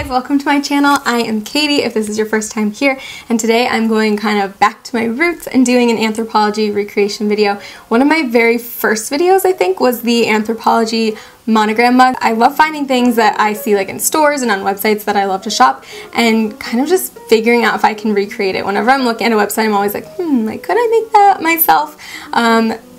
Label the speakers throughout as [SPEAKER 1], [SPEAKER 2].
[SPEAKER 1] guys, welcome to my channel. I am Katie if this is your first time here, and today I'm going kind of back to my roots and doing an anthropology recreation video. One of my very first videos, I think, was the anthropology monogram mug. I love finding things that I see like in stores and on websites that I love to shop and kind of just figuring out if I can recreate it. Whenever I'm looking at a website, I'm always like, could I make that myself?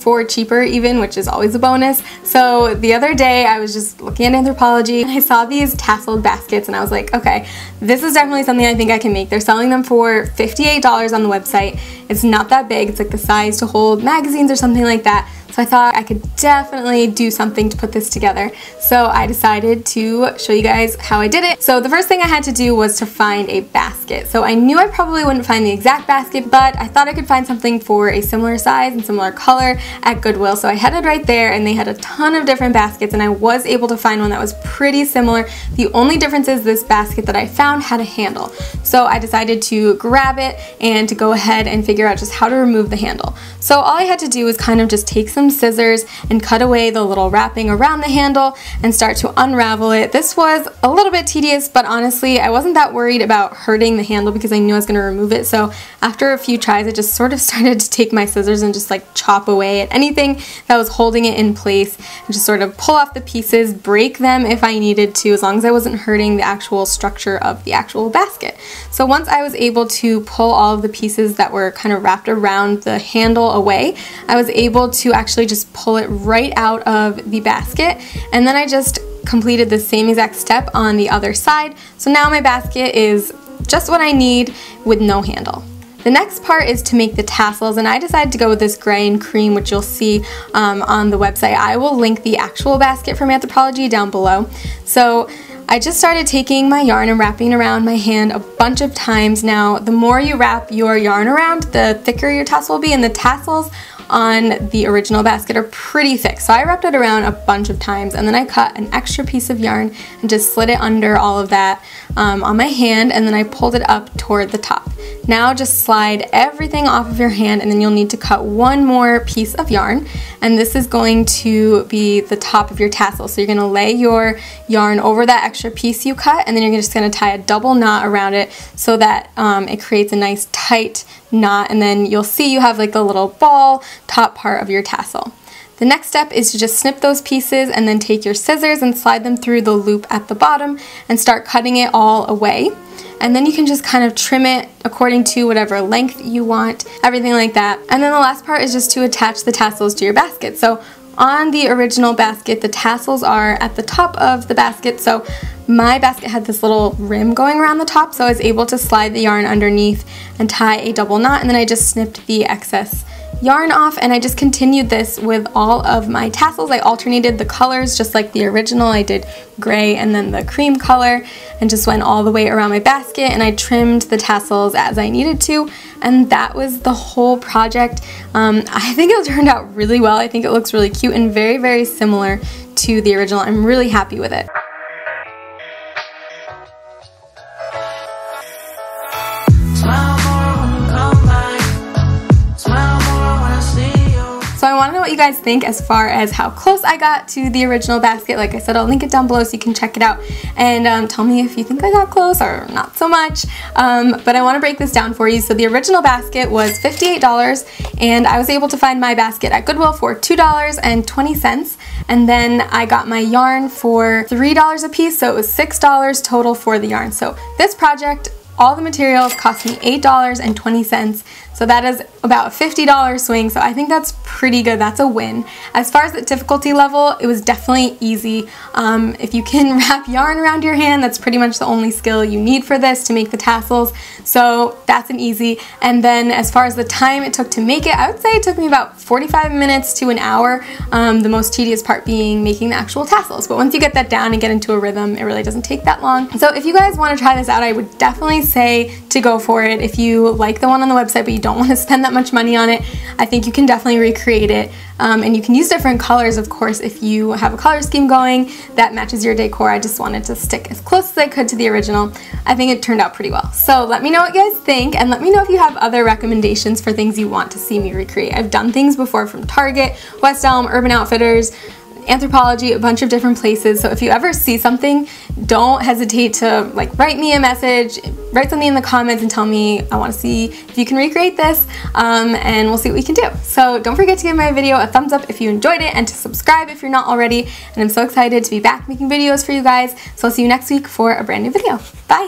[SPEAKER 1] For cheaper even, which is always a bonus. So the other day I was just looking at Anthropologie and I saw these tasseled baskets and I was like, okay, this is definitely something I think I can make. They're selling them for $58 on the website. It's not that big. It's like the size to hold magazines or something like that. So I thought I could definitely do something to put this together. So I decided to show you guys how I did it. So the first thing I had to do was to find a basket. So I knew I probably wouldn't find the exact basket, but I thought I could find something for a similar size and similar color at Goodwill. So I headed right there and they had a ton of different baskets and I was able to find one that was pretty similar. The only difference is this basket that I found had a handle. So I decided to grab it and to go ahead and figure out just how to remove the handle. So all I had to do was kind of just take some scissors and cut away the little wrapping around the handle and start to unravel it. This was a little bit tedious, but honestly I wasn't that worried about hurting the handle because I knew I was going to remove it. So after a few tries I just sort of started to take my scissors and just like chop away at anything that was holding it in place and just sort of pull off the pieces, break them if I needed to, as long as I wasn't hurting the actual structure of the actual basket. So once I was able to pull all of the pieces that were kind of wrapped around the handle away, I was able to actually just pull it right out of the basket, and then I just completed the same exact step on the other side. So now my basket is just what I need with no handle. The next part is to make the tassels, and I decided to go with this gray and cream, which you'll see on the website. I will link the actual basket from Anthropologie down below. So I just started taking my yarn and wrapping it around my hand a bunch of times. Now, the more you wrap your yarn around, the thicker your tassel will be, and the tassels on the original basket are pretty thick. So I wrapped it around a bunch of times and then I cut an extra piece of yarn and just slid it under all of that on my hand, and then I pulled it up toward the top. Now just slide everything off of your hand, and then you'll need to cut one more piece of yarn, and this is going to be the top of your tassel. So you're going to lay your yarn over that extra piece you cut, and then you're just going to tie a double knot around it so that it creates a nice tight knot, and then you'll see you have like a little ball top part of your tassel. The next step is to just snip those pieces and then take your scissors and slide them through the loop at the bottom and start cutting it all away. And then you can just kind of trim it according to whatever length you want, everything like that. And then the last part is just to attach the tassels to your basket. So on the original basket, the tassels are at the top of the basket. So my basket had this little rim going around the top, so I was able to slide the yarn underneath and tie a double knot, and then I just snipped the excess yarn off, and I just continued this with all of my tassels. I alternated the colors just like the original. I did gray and then the cream color and just went all the way around my basket, and I trimmed the tassels as I needed to, and that was the whole project. I think it turned out really well. I think it looks really cute and very, very similar to the original. I'm really happy with it. So I want to know what you guys think as far as how close I got to the original basket. Like I said, I'll link it down below so you can check it out and tell me if you think I got close or not so much. But I want to break this down for you. So the original basket was $58 and I was able to find my basket at Goodwill for $2.20, and then I got my yarn for $3 a piece, so it was $6 total for the yarn. So this project, all the materials cost me $8.20, so that is about a $50 swing, so I think that's pretty good. That's a win. As far as the difficulty level, it was definitely easy. If you can wrap yarn around your hand, that's pretty much the only skill you need for this to make the tassels, so that's an easy. And then as far as the time it took to make it, I would say it took me about 45 minutes to an hour, the most tedious part being making the actual tassels. But once you get that down and get into a rhythm, it really doesn't take that long. So if you guys want to try this out, I would definitely say to go for it. If you like the one on the website but you don't want to spend that much money on it, I think you can definitely recreate it. And you can use different colors, of course, if you have a color scheme going that matches your decor. I just wanted to stick as close as I could to the original. I think it turned out pretty well. So let me know what you guys think, and let me know if you have other recommendations for things you want to see me recreate. I've done things before from Target, West Elm, Urban Outfitters, Anthropologie a bunch of different places, so if you ever see something, don't hesitate to like write me a message, write something in the comments and tell me I want to see if you can recreate this, and we'll see what we can do. So don't forget to give my video a thumbs up if you enjoyed it, and to subscribe if you're not already, and I'm so excited to be back making videos for you guys, so I'll see you next week for a brand new video. Bye!